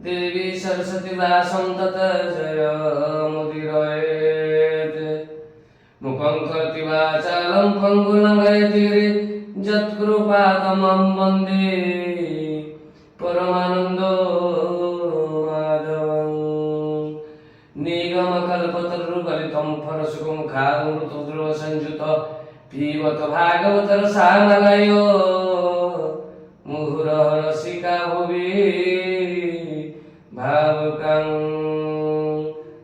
देवी सरस्वती व्यासं तत जयमुदीरयेत् मुखं करोति वाचालं पङ्गुलङ्घयति यत्कृपातमं वन्दे परमानन्दो माधवं निगमकल्पतरुगलितं फलसुखमुखादमृतद्रवसंयुत पिबत भागवतरसामलयो मुहुरहरसिका भुवि भावुकं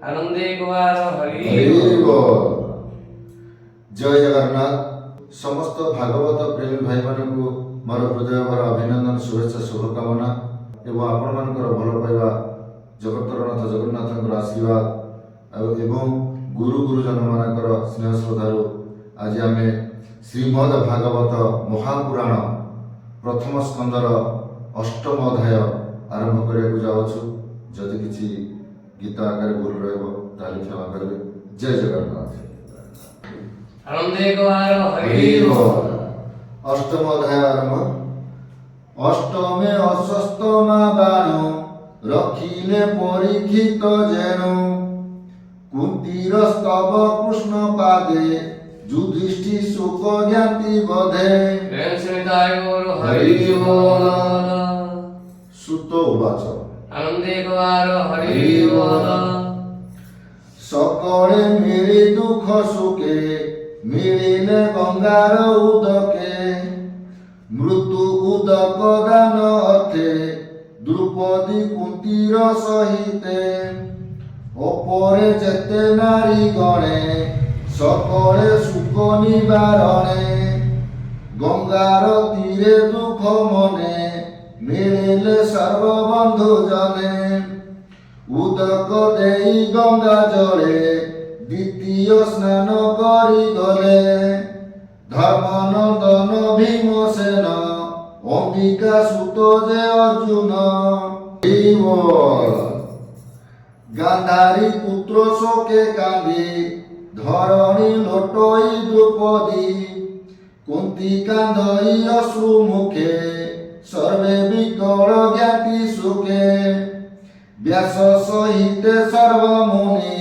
आनंदे कुमार हरि बोल। जय जगन्नाथ। समस्त भागवत प्रेमी भाई मानू मोर हृदय भर अभिनंदन शुभेच्छा शुभकामना एवं आपण मानकर भल पाइबा जगतरनाथ जगन्नाथ आशीर्वाद एवं गुरु गुरुजन मानकर स्नेह श्रद्धारू आज आम श्रीमद भागवत महापुराण प्रथम स्कंदर अष्टम अध्याय आरंभ करने जाऊँ। जदि किसी गीत आकार भूल रहा क्षमा करेंगे। जय जगन्नाथ। आनंदे कुमार हरि बोल। अष्टम अध्याय आरंभ। अष्टमे अश्वत्थामा बाणु रखिले परीक्षित जेनु कुंतीर स्तव कृष्ण पादे युधिष्ठि सुख ज्ञाति बधे। हरि बोल। सुत उवाच आनंदे कुमार हरि बोल। सकळे मिले दुख सुखे मिलिले गंगार उदके मृत्यु उदक दान अर्थे द्रौपदी कुंतीर सहिते अपरे जेते नारी गणे सकळे सुख निवारणे गंगार तीरे दुख मने मिलिले सर्वबंधु जने उदक देई गंगा जले द्वितीय स्नान करी गले धर्मानंदन भीमसेन अंबिका सुत जे अर्जुन। गांधारी पुत्र शोके कांदी धरणी लोटई द्रौपदी कुंती कांदई अश्रु मुखे सर्वे विकल ज्ञाति सुखे व्यास सहिते सर्वमुनि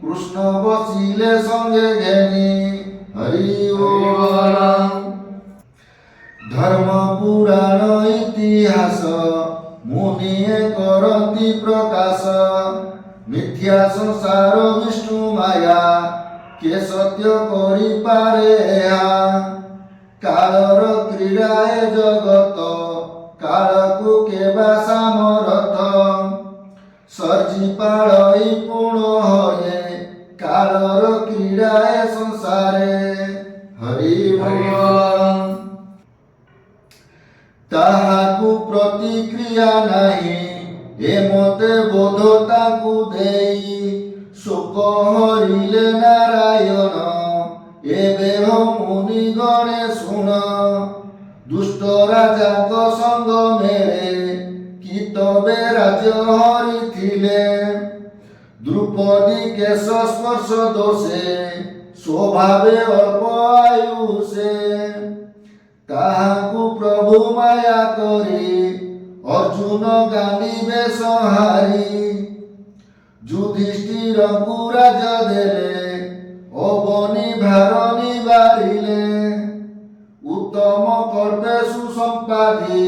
कृष्ण बसिले संगे घेनी हरि बोल। धर्म पुराण इतिहास मुनिए करती प्रकाश मिथ्या संसार विष्णु माया के सत्य करि पारे कालर क्रीड़ाए जगत काल को केबा सामरथ सर्जी पालई पूर्ण हरे कालर क्रीड़ाए संसारे हरि बोल। ताहाकु प्रतिक्रिया नाही एमते बोध ताकु देई शोक हरिले नारायण एबे मुनि गणे शुण दुष्ट राजा संग मेरे कि तबे राज्य हरिथिले द्रुपदी केश स्पर्श दोषे स्वभावे अल्प आयु से ताहाकु प्रभु माया करी अर्जुन गांडीवे संहारी युधिष्ठिर को राज देले अवनी भारनी बारिले उत्तम कर्मे सुसंपादी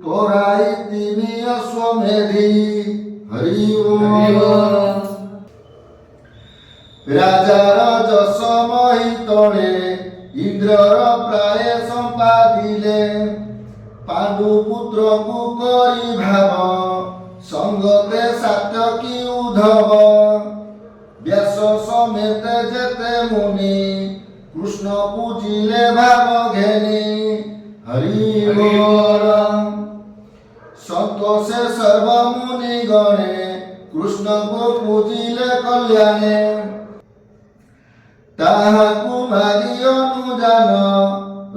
कराई तिनि अश्वमेधी हरि बोल। राजार जस मही तले इंद्रर प्राय संपादिले पांडुपुत्र को करी भाव संगते सात्यकी उद्धव व्यास समेत जेते मुनि कृष्ण पूजिले भाव घेनी हरि बोल। संतोषे सर्व मुनि गणे कृष्ण को पूजिले कल्याणे ताहाकु मागी अनुजान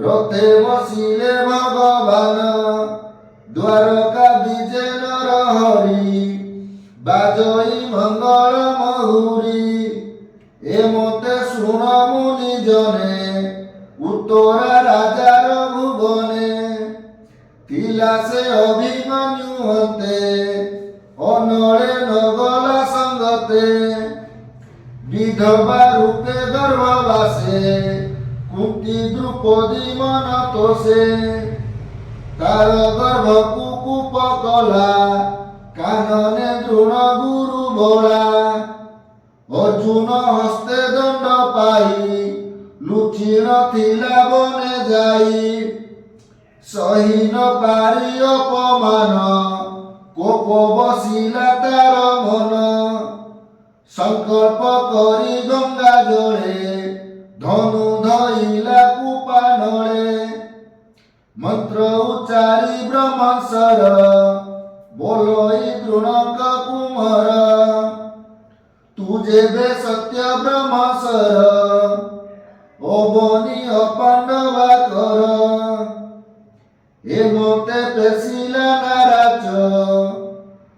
रथे बसिले भगवान द्वारका विजय नर हरि बाजई मंगल महुरी एमते शुण मुनि जने उत्तरा राजार भुवने तिला से अभिमन्यु हते अनले नगला संगते विधवा रूपे गर्भवासे कुंती द्रुपदी मन तोषे तार गर्भ कुकुप कला कानने द्रोण गुरु बोला अर्जुन हस्ते दंड पाई लुचि नथिला बने जाई सही न पारी अपमान कोप बसिला तार मन संकल्प करी गंगा जले धनु धइला कुपानले मंत्र उच्चारी ब्रह्मसर बोलई द्रोणक कुमार तुझे बे सत्य ब्रह्मसर अबनी अपांडवा कर एमते पेशिला नाराज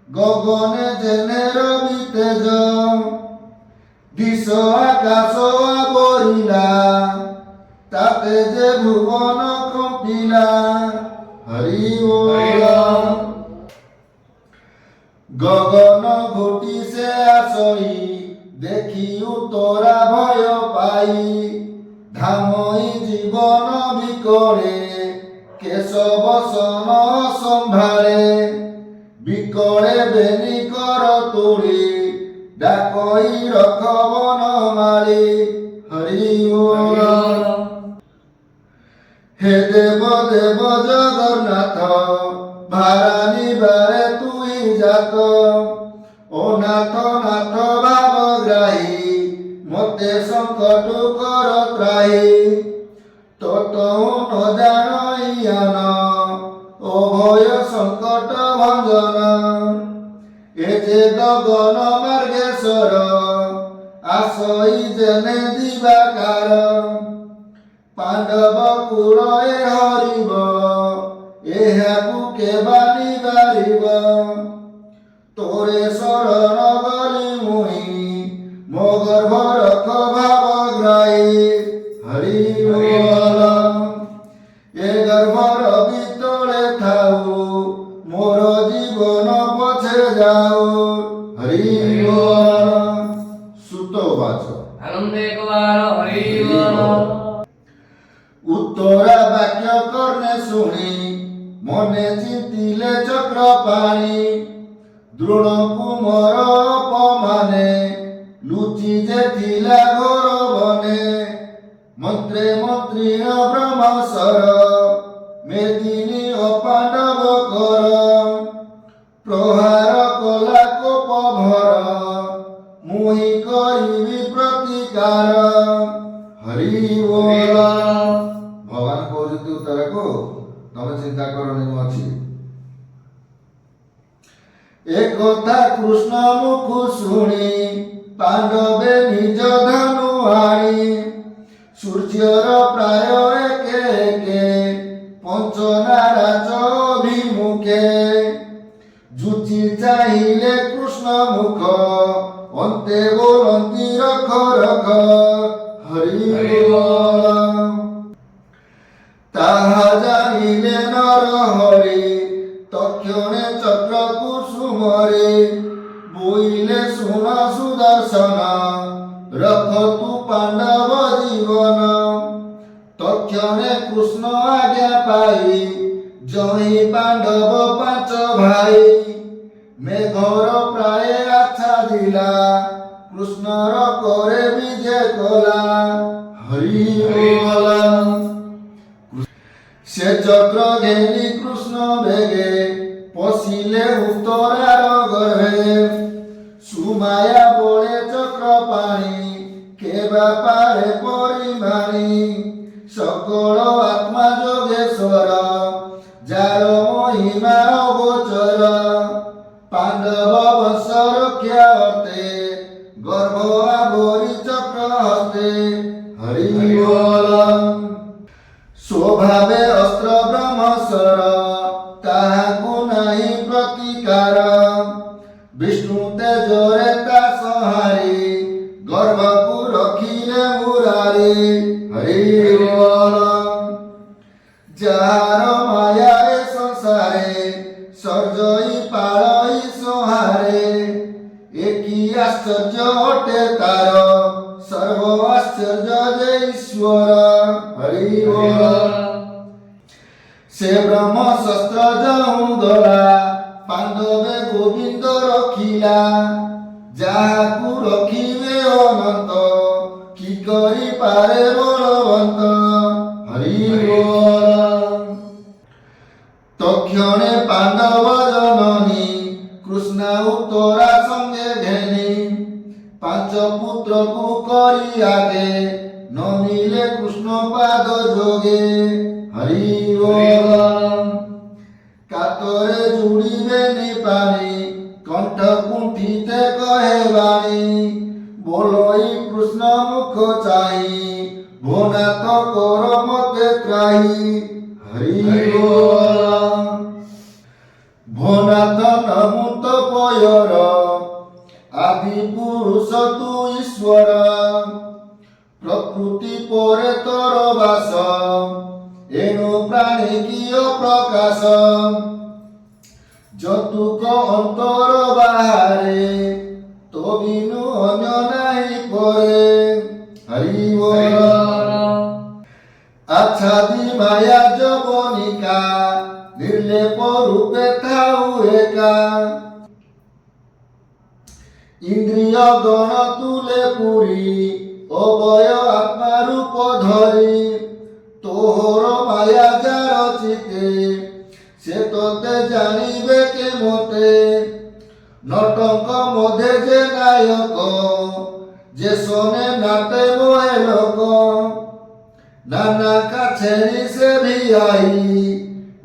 गगने जेने रवि तेज दिश आकाश आवरिला ताते जे भुवन कंपिला हरि बोल। गगन घोटी से आसई देखी उतरा भय पाई धामई जीवन विकले केशव सन संभाळे विकले बेनी कर तोड़ी डाकई रखबन माली हरि बोल। हे देव देव जगन्नाथ भारानी बारे तुई जात ओ नाथ नाथ भावग्राही मते संकट कर त्राही ततहु न जानइयान ओ भय संकट भंजन ए जे गगन मार्गेश्वर आसई जेने दिवाकार पांडव कुल ए हरिब एहाकु केबानी बारिब तोरे शरण गली मुई मो गर्भ रख भावग्राही हरि बोल। ए गर्भर वितळे थाउ মোর জীবন পছে যাও হরি বল। সুত বাচ আনন্দে একবার হরি বল। উত্তরা বাক্য কর্ণে শুনি মনে চিন্তিলে চক্র পাণি দ্রোণ কুমর অপমানে লুচি যে ଥିଲା ঘোর বনে মন্ত্রে মন্ত্রীণ ব্রহ্মসর মেদিনী অপাণ্ডব কর প্রহার কলা কোপ ভর মুহি করিবি প্রতিକାର হরি বল। ভগবান কହୁଛନ୍ତି ଉତ୍ତରକୁ ତମେ ଚିନ୍ତା କରନି ମୁଁ ଅଛି। ଏ କଥା କୃଷ୍ଣ ମୁଖୁ ଶୁଣି ପାଣ୍ଡବେ ନିଜ ଧନୁ ଆଣି ସୂର୍ଯ୍ୟର ପ୍ରାୟ ଏକେ ଏକେ ପଞ୍ଚନାରାଜ ଅଭିମୁଖେ ଯୁଚି ଚାହିଁଲେ କୃଷ୍ଣ ମୁଖ ଅନ୍ତେ ବୋଲନ୍ତି ରଖ ରଖ ହରି ବଲ। ତାହା ଜାଣିଲେ ନର ହରି ତକ୍ଷଣେ ଚକ୍ର କୁସୁମରେ ବୋଇଲେ ଶୁଣ ସୁଦର୍ଶନ ରଖ ତୁ ପାଣ୍ଡବ ଜୀବନ। ତକ୍ଷଣେ କୃଷ୍ଣ ଆଜ୍ଞା ପାଇ ଜହି ପାଣ୍ଡବ ପାଞ୍ଚ ଭାଇ ମେଘର ପ୍ରାୟ ଆଚ୍ଛାଦିଲା କୃଷ୍ଣର କରେ ବିଜେ କଲା ହରି ବଲ। সে চক্র ঘেনি কৃষ্ণ বেগে পশিলে উত্তরার গর্ভে সুমায়া বলে চক্র পানি কে বাপারে পরিমাণি সকল আত্মা যোগেশ্বর যার মহিমা অগোচর পাণ্ডব বংশ রক্ষা হতে গর্ভ আবরি চক্র হতে হরি বল। স্বভাবে অস্ত্র ব্রহ্মস্বর তাহাকু নাই প্রতিকার বিষ্ণু তেজরে তা সহারি গর্ভকু রখিলে মুরারি হরি বল। যাহার মায়া এ সংসারে সর্জই পালই সহারে একই আশ্চর্য অটে তার সর্ব আশ্চর্য যে ঈশ্বর হরি বল। সে ব্রহ্ম শস্ত্র যহু গলা পাণ্ডবে গোবিন্দ রখিলা যাহাকু রখিবে অনন্ত কি করি পারে বলবন্ত হরি বল। তক্ষণে পাণ্ডব জননী কৃষ্ণা উত্তরা সঙ্গে ঘেনি পাঁচ পুত্রকু করি আগে নমিলে কৃষ্ণ পাদ যোগে হরি বল। কাতরে জুড়িবে নি পানি কণ্ঠ কুণ্ঠিতে কহে বাণী বলই কৃষ্ণ মুখ চাই ভোনাথ কর মতে ত্রাহি হরি বল। ভোনাথ নমুত পয়র আদি পুরুষ তু ঈশ্বর প্রকৃতি পরে তর বাস এনু প্রাণী কিয় প্রকাশ যতুক অন্তর বাহারে তো বিনু অন্য নাই পরে হরি বল। আচ্ছাদি মায়া যবনিকা নির্লেপ রূপে থাউ একা ইন্দ্রিয় গণ তুলে পুরি অবয় আত্মা রূপ ধরি তোহর মায়া যার চিতে সে তোতে জানিবে কে মতে নটঙ্ক মধ্যে যে নায়ক যে শোনে নাটে মোহে লোক নানা কাছে সে ভিআই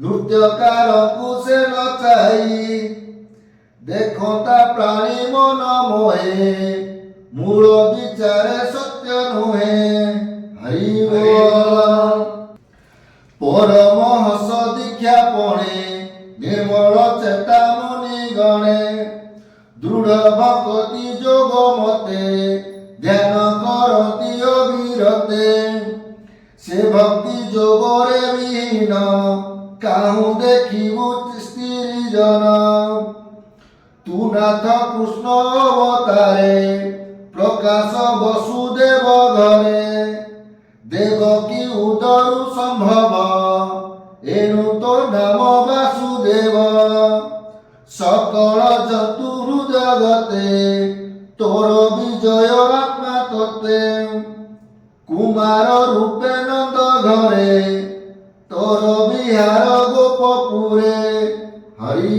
নৃত্যকারকু সে নচাই দেখতা প্রাণী মন মোহে মূল বিচারে সত্য নুহে হরি বল। পরমহংস দীক্ষা পণে নির্মল চেতা মুনি গণে দৃঢ় ভক্তি যোগ মতে ধ্যান করতি অবিরতে সে ভক্তি যোগরে বিহীন কাহু দেখিবু স্ত্রী সৃজন তু নাথ কৃষ্ণ অবতারে প্রকাশ বসুদেব ঘরে দেবকী উদরু সম্ভব এনু তো নাম বাসুদেব সকল চতুর জগতে তোর বিজয় আত্মা তত্ত্বে কুমার রূপে নন্দ ঘরে তোর বিহার গোপপুরে হরি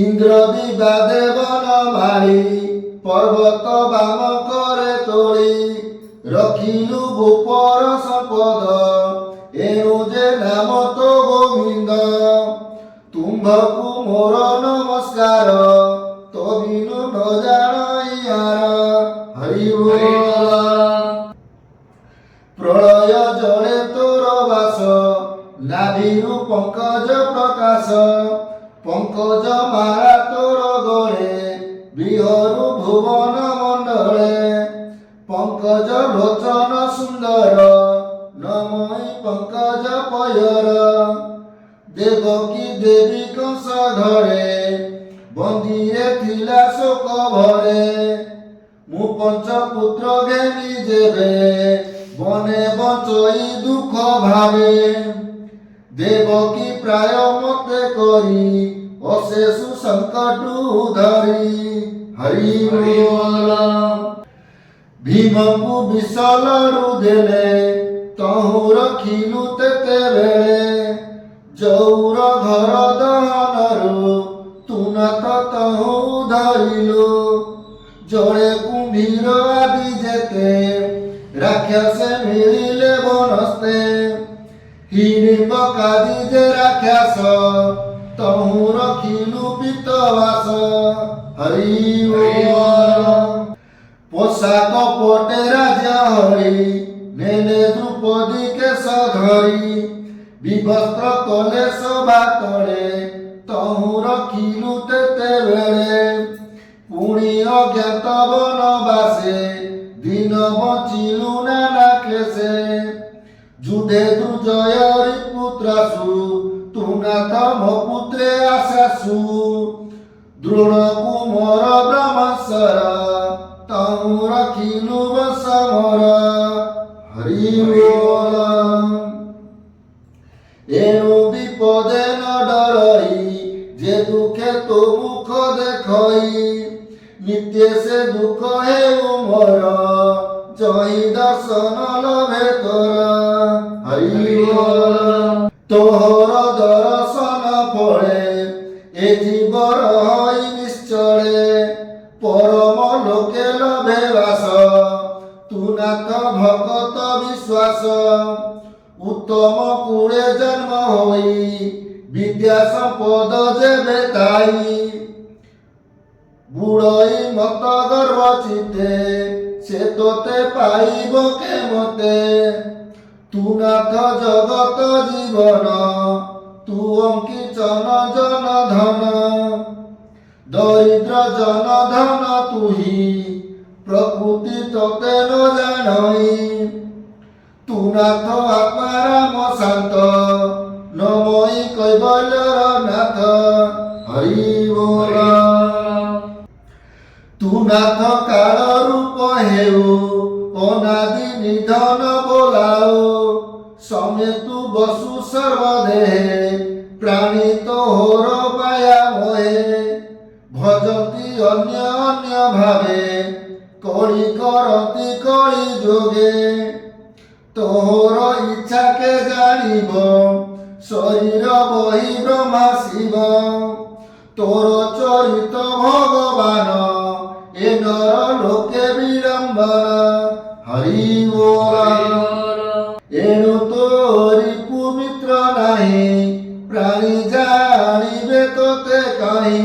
ইন্দ্র বিবাদে বন মারি পর্বত বাম করে তোড়ি রখিলু গোপর সম্পদ এনু যে নাম তো গোবিন্দ তুম্ভকু মোর নমস্କାର তো বিনু ন জানাইয়ার হরি প্রলয় জলে তোর বাস নাভিরু পঙ্কজ প্রকাশ পঙ্কজ মারা তোর গড়ে বিহরু ভুবন মণ্ডলে পঙ্কজ লোচন সুন্দর নমই পঙ্কজ পয়র দেবকী দেবী কংস ঘরে বন্দিরে থিলা শোক ভরে মু পঞ্চপুত্র ঘেনি যেবে বনে বঞ্চই দুঃখ ভাবে দেবকী প্রায় মতে করি অশেষু সংকটু ধরি হরি ভীমକୁ ବିଷଲରୁ ଦେଲେ ତହୁଁ ରଖିଲୁ ତେତେବେଳେ ଯଉର ଘର ଦହନରୁ ତୁ ନାଥ ତହୁଁ ଧରିଲୁ ଜଳେ କୁମ୍ଭୀର ଆଦି ଯେତେ ରାକ୍ଷସ ମିଳିଲେ ବନସ୍ତେ ହିଡ଼ିମ୍ବ କାଦି ଯେ ରାକ୍ଷସ ତହୁଁ ରଖିଲୁ ପିତବାସ ହରି পোশাক পটে রাজা হরি নেলে দ্রুপদী কেশ ধরি বিবস্ত্র কলে শোভা তলে তহু রখিলু তেতেবেলে পুଣି অজ্ঞাত বনবাসে দিন বঞ্চিলু নানা ক্লেশে যুদ্ধে দুর্জয় পুত্রাসু তু নাথ মো পুত্রে আশাসু দ্রোণ কুমর ব্রহ্মসর তহু রখিলু বসমর হরি বল এনু বিপদে ন ডরই যে দুঃখে তো মুখ দেখই নিত্য সে দুঃখ হেউ মোর জয় দর্শন লভে তোর হরি বল তোহর দর্শন ফলে এ জীবর হই নিশ্চলে পরম লোকে লভে বাস তু নাথ ভকত বিশ্বাস উত্তম কুড়ে জন্ম হই বিদ্যা সম্পদ যেবে তাই বুড়ই মত গর্ব চিতে সে তোতে পাইব কে মতে তু নাথ জগত জীবন তু অঙ্কিচন জন ধন দরিদ্র জন ধন তুহি প্রকৃতি তোতে ন জানই তু নাথ আত্মারাম শান্ত নমই কৈবল্যর নাথ হরি বল তু নাথ কাল রূপ হেউ অনাদি নিধন বোলাও সমে তু বসু সর্বদেহে প্রাণী তোহর পায়া মোহে ভজতি অন্য অন্য ভাবে কলি করতি কলি যোগে তোহর ইচ্ছাকে জানিব শরীর বহি ব্রহ্মা শিব তোর চরিত ভগবান এ নর লোকে বিড়ম্বন হরি বল এনু তোরি পুমিত্র নাহি প্রাণী জানিবে তোতে কাহি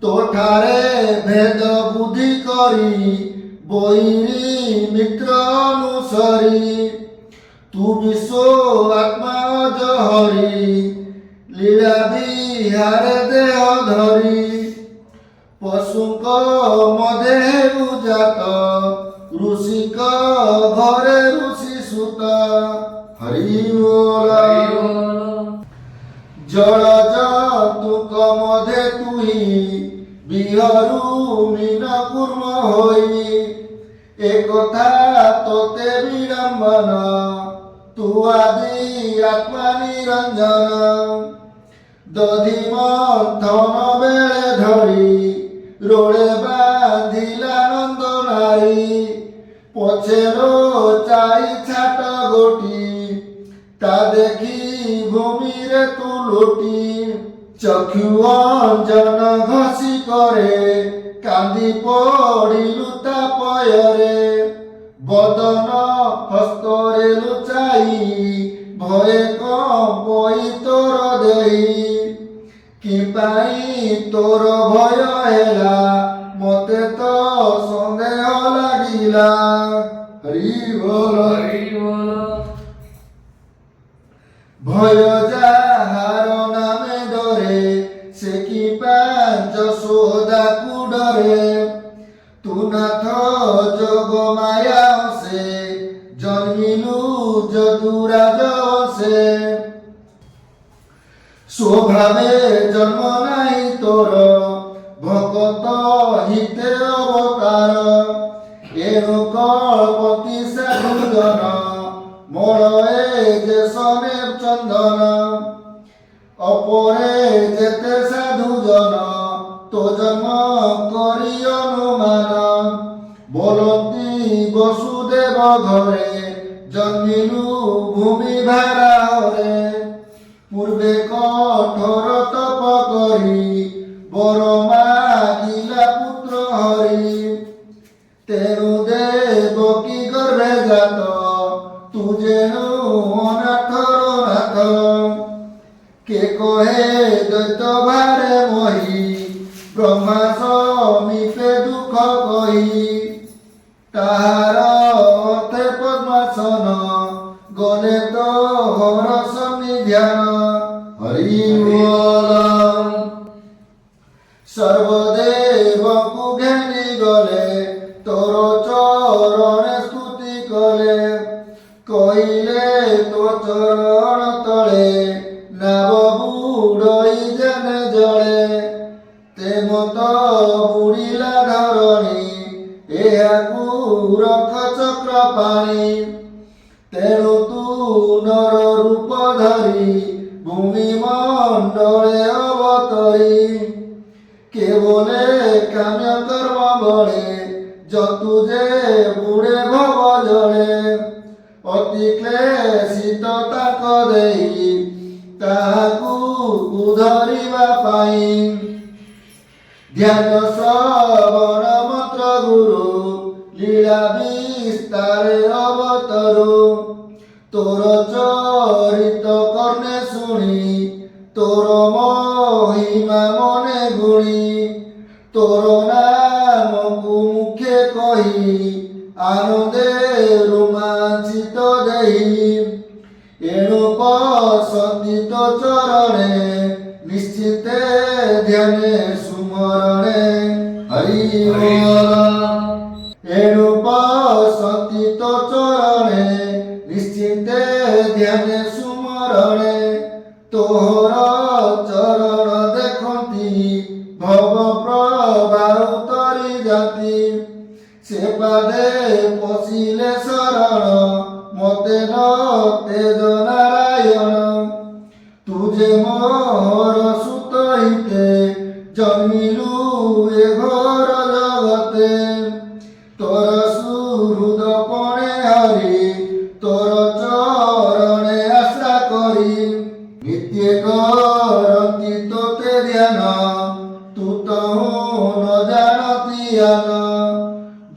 তোঠারে ভেদ বুদ্ধি করি বৈরি মিত্র অনুসরি তু বিশ্ব আত্মা অজহরি লীলা বিহারে দেহ ধরি পশুଙ୍କ মধ্যে উজাত ঋষিক ঘরে ঋষি সুত হরি বল জল পুহি বিহরু মিন কুর্ম হই একথা তোতে বিড়ম্বন তু আদি আত্মা নিরঞ্জন দধি মন্থন বেড়ে ধরি রোড়ে বাঁধিলা নন্দ নারী পছের চাই ছাট গোটি তা দেখি ভূমিরে তু লুটি চক্ষু অঞ্জন ঘষি করে কান্দি পড়িলু তা পୟରେ বদন হস্তরে লুচাই ভয়ে কম্পই তোর দেহি কি পাই তোর ভয় হেলা মতে তো সন্দেহ লাগিলা হরি বল হরি বল ভয় যাহার নামে ডরে সে কি পাঁচ সোদাকু ডরে তু নাথ যোগ মায়া সে জন্মিলু যদুরাজ সে স্বভাবে জন্ম নাই তোর ভকত হিতে অবতার এনু কল্পতি সাধুজন মলয়ে যে সনে চন্দন অপরে যেতে সাধুজন তো জন্ম করি অনুমান বলতি বসুদেব ঘরে জন্মিলু ভূমি ভাড়ারে পূর্বে কঠোর তপ করি বর মাগিলা পুত্র হরি তেণু দেবকী গর্ভে জাত তু যেনু অনাথর নাথ কে কহে দৈত ভারে মহি ব্রহ্মা সমীপে দুঃখ কহি তাহার অর্থে পদ্মাসন গলে তো হরস নিধ্যান হরি বল সর্বদেবকু ঘেনি গলে তোর চরণে স্তুতি কলে কইলে তো চরণ তলে নাব বুড়ই জেনে জলে তে মত বুড়িলা ধরণী এহাকু রখ চক্র পাଣି তেণু তু নর রূপ ধরি ভূমি মণ্ডলে অবতরি কেবলে কাম্য কর্ম বলে যতু যে বুড়ে ভব জলে অতি ক্লেশিত তাক দেই তাহাକୁ ଧରିବା ପାଇଁ ଧ୍ୟାନ ଶ୍ରବଣ ମନ୍ତ୍ର ଗୁରୁ ଲୀଳା ବିସ୍ତାରେ ଅବତରୁ ତୋର ଚରିତ କର୍ଣ୍ଣେ ଶୁଣି ତୋର ମହିମା ମନେ ଗୁଣି ତୋର ନାମକୁ ମୁଖେ କହି ଆନନ୍ଦେ ରୋମାଞ୍ଚିତ ଦେଇ ଏଣୁ ପସନ୍ତି ତୋ ଚରଣେ ନିଶ୍ଚିତେ ଧ୍ୟାନେ ସୁମରଣେ ହରି ବୋଲ ଏଣୁ ପସନ୍ତି ତୋ ଚରଣେ ନିଶ୍ଚିତେ ଧ୍ୟାନେ ସୁମରଣେ ତୋର ଚରଣ ଦେଖନ୍ତି ଭବ ପ୍ରବାହ ତରି ଜାତି ସେ ପାଦେ ପଶିଲେ ଶରଣ মতে ন তেজ নারায়ণ তুজে মোর সুত হিতে জন্মিলু এ ঘোর জগতে তোর সুহৃদ পণে হরি তোর চরণে আশা করি নিত্য করতি তোতে ধ্যান তু তো ন জানতি আন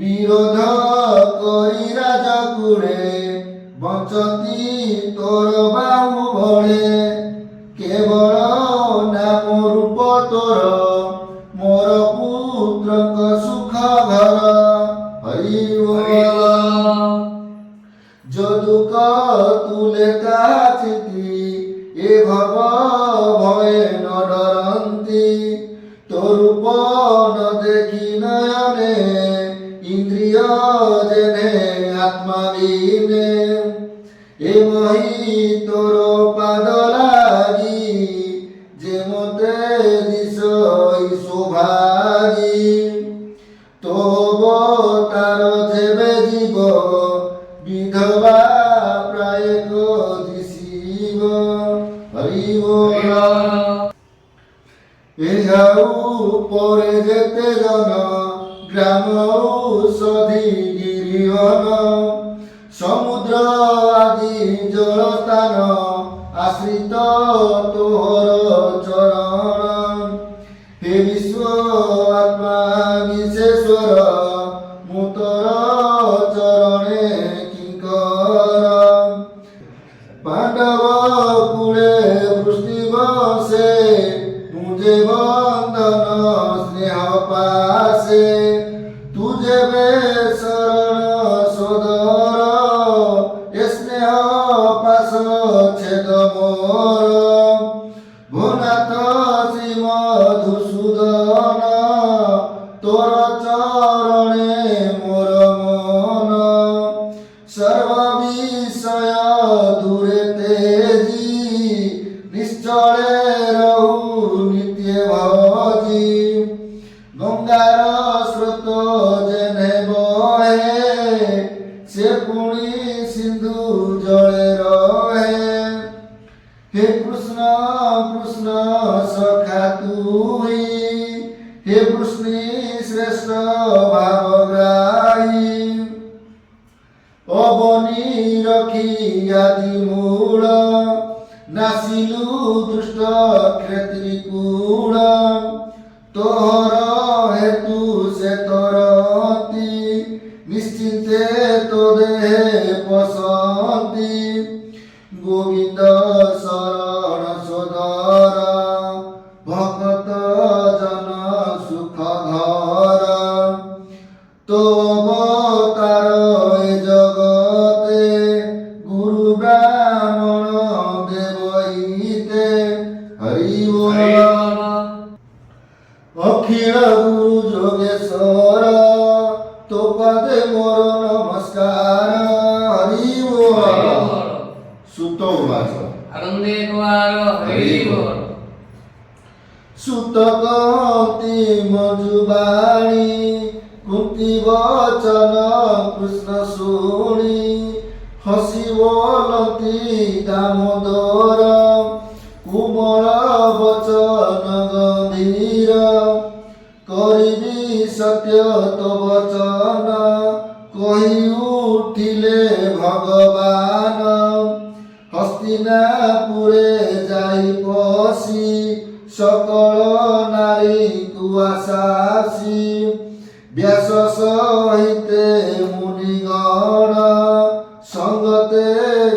বিরোধ করি রাজকুড়ে বঞ্চতি তোর বাহু বড়ে কেবল নাম রূপ তোর মোর পুত্রক সুখ ঘর হরি বল যদুক তুলে কাচিতি এ ভব ভয়ে ন ডরন্তি তোরূপ ন দেখি নয়নে ইন্দ্রিয় জেনে আত্মা বিনে এ মহি তোর পাদ লাগি যে মতে দিস সৌভাগী তব তার যেবে জীব বিধবা প্রায় দিশিব হরিব এহাউ পরে যেতে জন গ্রাম ঔষধি গিরিহন সমুদ্র আদি জলস্থান আশ্রিত তোর চরণ হে বিশ্ব আত্মা বিশেশ্বর মুতর চরণে কিঙ্কর পাণ্ডব কুলে বৃষ্টি বসে মুঝে বন্ধন স্নেহ পাশে তুঝে বে শরণ সদর এ স্নেহ পাশ ছেদ মোর ভুনাথ শ্রী মধুসূদন তোর চরণে মোর মন সর্ব বিষয় দূরে তেজি নিশ্চলে রহু নিত্য ভজি গঙ্গার স্রোত যেনে বহে সে পুଣି সিন্ধু জলে রহে হে কৃষ্ণ কৃষ্ণ সখা তুই হে কৃষ্ণী শ্রেষ্ঠ ভাবগ্রাহী অবনি রখি আদি মূল নাসিলু দুষ্ট ক্ষেত্রিকূল তোহর হেতু সে তরতি নিশ্চিন্তে তো দেহে পশন্তি গোবিন্দ শরণ সদর ভক্ত জন সুখ ঘর তো অবতার এ জগতে গুরু ব্রাহ্মণ দেবইতে হরি বল অখিল গুরু যোগেশ্বর তো পদে মোর নমস্কার হরি বল সুত উবাচ আনন্দে কুমার হরি বল সুত কৌতি মঞ্জুবাণী কুন্তি বচন কৃষ্ণ শুনি হসি বলতি দামোদর কুমল বচন গম্ভীর করিবি সত্য তো বচন কহি উঠিলে ভগবান হস্তিনাপুরে যাই পশি সকল নারীଙ୍କୁ আশাসি ব্যাস সহিতে মুনিগণ সঙ্গতে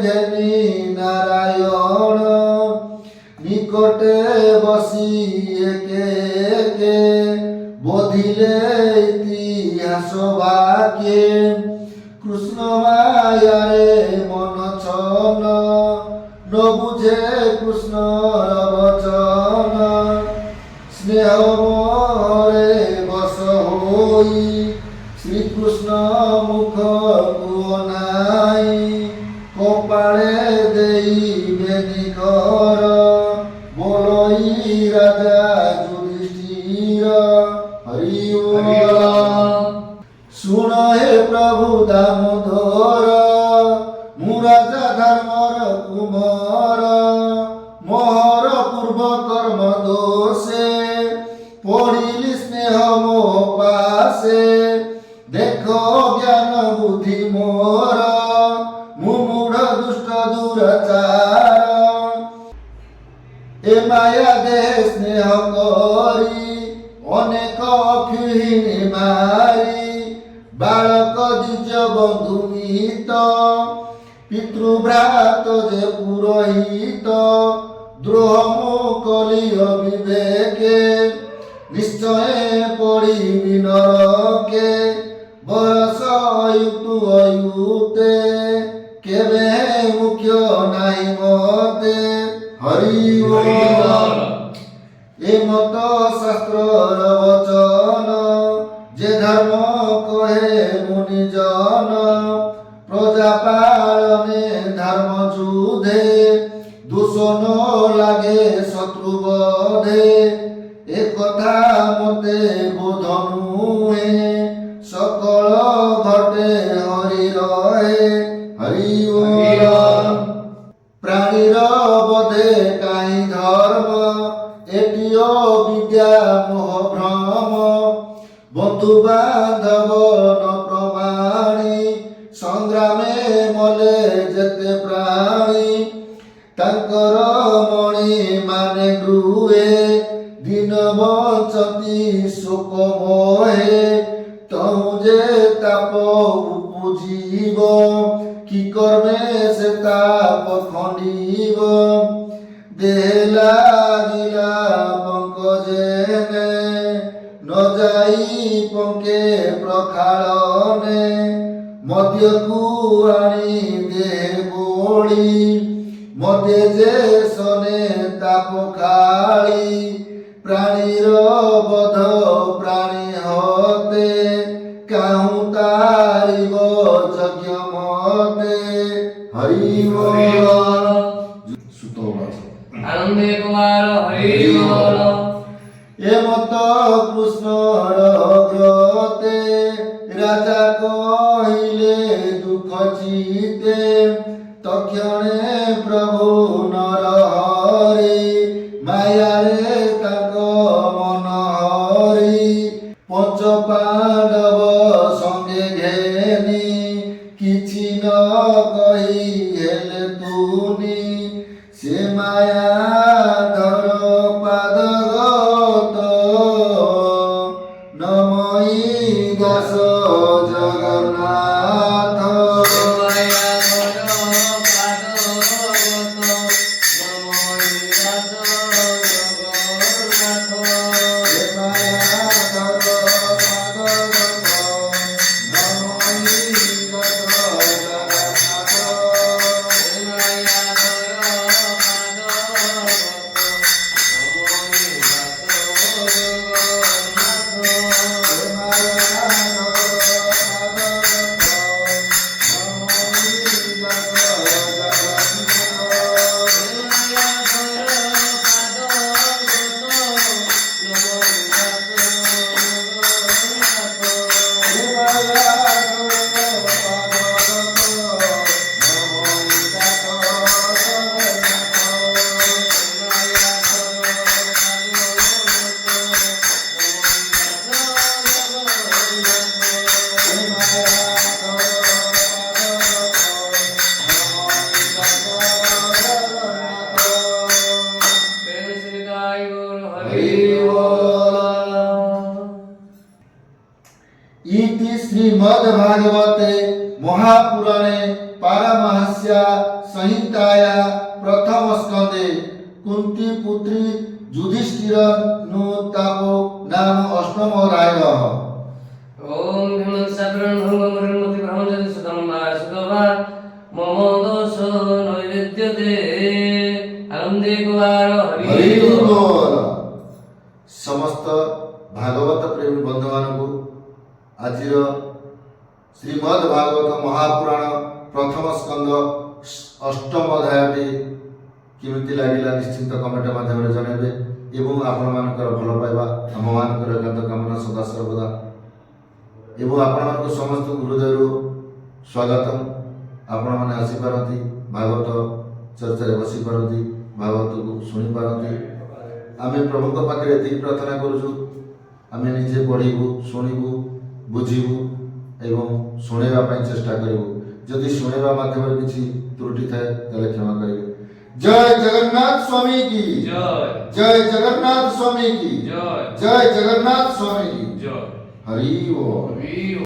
ঘেনি নারায়ণ নিকটে বসি একে একে বধিলে ইতিহাস বাক্যে কৃষ্ণ মায়ারে মন ছন ন বুঝে কৃষ্ণর বচন স্নেহ মোরে বস হই শ্রীকৃষ্ণ মুখ নাই কপালে দেই বেনিকর বলই রাজা যুধিষ্ঠির হরি বল শুণ হে প্রভু দামোদর মু রাজা ধর্মর কুমার মোহর পূর্ব কর্ম দোষে পড়িলি স্নেহ মোহ পাশে দেখো জ্ঞান বুদ্ধি মোর মুমূঢ় দুষ্ট দুরাচার এ মায়া দেহ স্নেহ করি অনেক অক্ষিহীন মারি বালক দ্বিজ বন্ধু মিত পিতৃভ্রাত যে পুরোহিত দ্রোহ মু কলি অবিবেকে নিশ্চয় পড়িবি নরকে বয়স অয়ুতু অয়ুতে কেবে মুখ্য নাই মতে হরি বল এ মত শাস্ত্রর বচন যে ধর্ম কহে মুনিজন প্রজা পালনে ধর্ম যুদ্ধে দূষণ লাগে শত্রু বধে ଏ କଥା ମୋତେ ବୋଧ ନୁହେଁ ସକଳ ଘଟେ ହରି ରହେ ହରି ବୋଲ ପ୍ରାଣୀର ବୋଧେ କାହିଁ ଧର୍ମ ଏଟିଓ ବିଦ୍ୟା ମୋହ ଭ୍ରମ ବନ୍ଧୁ ବାନ୍ଧବ ନ ପ୍ରମାଣୀ ସଂଗ୍ରାମେ ମଲେ ଯେତେ ପ୍ରାଣୀ ତାଙ୍କର ମଣି ମାନେ ଗୃହେ ଦିନ ବଞ୍ଚନ୍ତି ଶୋକ ମୋହେ ତହୁଁ ଯେ ତାପ ଉପୁଜିବ କି କର୍ମେ ସେ ତାପ ଖଣ୍ଡିବ ଦେହ ଲାଗିଲା ପଙ୍କ ଯେନେ ନ ଯାଇ ପଙ୍କେ ପ୍ରଖାଳନେ ମଦ୍ୟକୁ ଆଣି ଦେହ ବୋଳି ମତେ ଯେ ସନେ ତାପ ଖାଳି ପ୍ରାଣୀର ବଧ ପ୍ରାଣୀ ହତେ କାହୁଁ ତାରିବ ଯଜ୍ଞ ମତେ ହରି ବୋଲ ସୁତ ଆନନ୍ଦେ କୁମାର ହରି ବୋଲ ଏ ମତ କୃଷ୍ଣର ଗ୍ରତେ ରାଜା କହିଲେ ଦୁଃଖ ଚିତେ ତକ୍ଷଣେ ପ୍ରଭୁ ନର ହରି ମାୟାରେ ତାଙ୍କ ମନ ହରି ପଞ୍ଚ ପାଣ୍ଡବ ସଙ୍ଗେ ଘେନି କିଛି ନ କହି ହେଲେ ତୁନି ସେ ମାୟା ଧର ପାଦଗତ ନମଇ ଦାସ ଜଗନ୍ନାଥ इति श्रीमद्भागवते महापुराणे पारमहंस्या संहिताया प्रथम स्कंदे कुंती पुत्री युधिष्ठिर नुतापो नाम अष्टम अध्याय। ओम भीम साब्रन भंगमरमति ब्रह्मजति सुधम्मा सुधवा मम दोष नैवेद्यते आनंदे कुमार हरि बोल। समस्त भागवत प्रेमी बंधु मानकु आजिर श्रीमद् भागवत महापुराण प्रथम स्कंद अष्टम अध्यायटी केमिति लागिला निश्चिंत कमेंट माध्यम जनइबे एवं आपण मानकर भल पाइबा आम मानकर एकांत कामना सदा सर्वदा एवं आपण मानक समस्त हृदय स्वागतम। आपण माने आसी पारती भागवत चर्चा बसी पारती भागवत को सुनी पारती आमे प्रभु को पाखे एति प्रार्थना करूछु आमे निजे पढ़िबु सुनिबु बुझिबु एवं सुनेबा ପାଇଁ चेष्टा करिबु जदि सुनेबा माध्यम किछि त्रुटि थाए तले क्षमा करिबे। जय जगन्नाथ स्वामी की जय। जय जगन्नाथ स्वामी की जय। जय जगन्नाथ स्वामी की जय। हरि बोल। हरि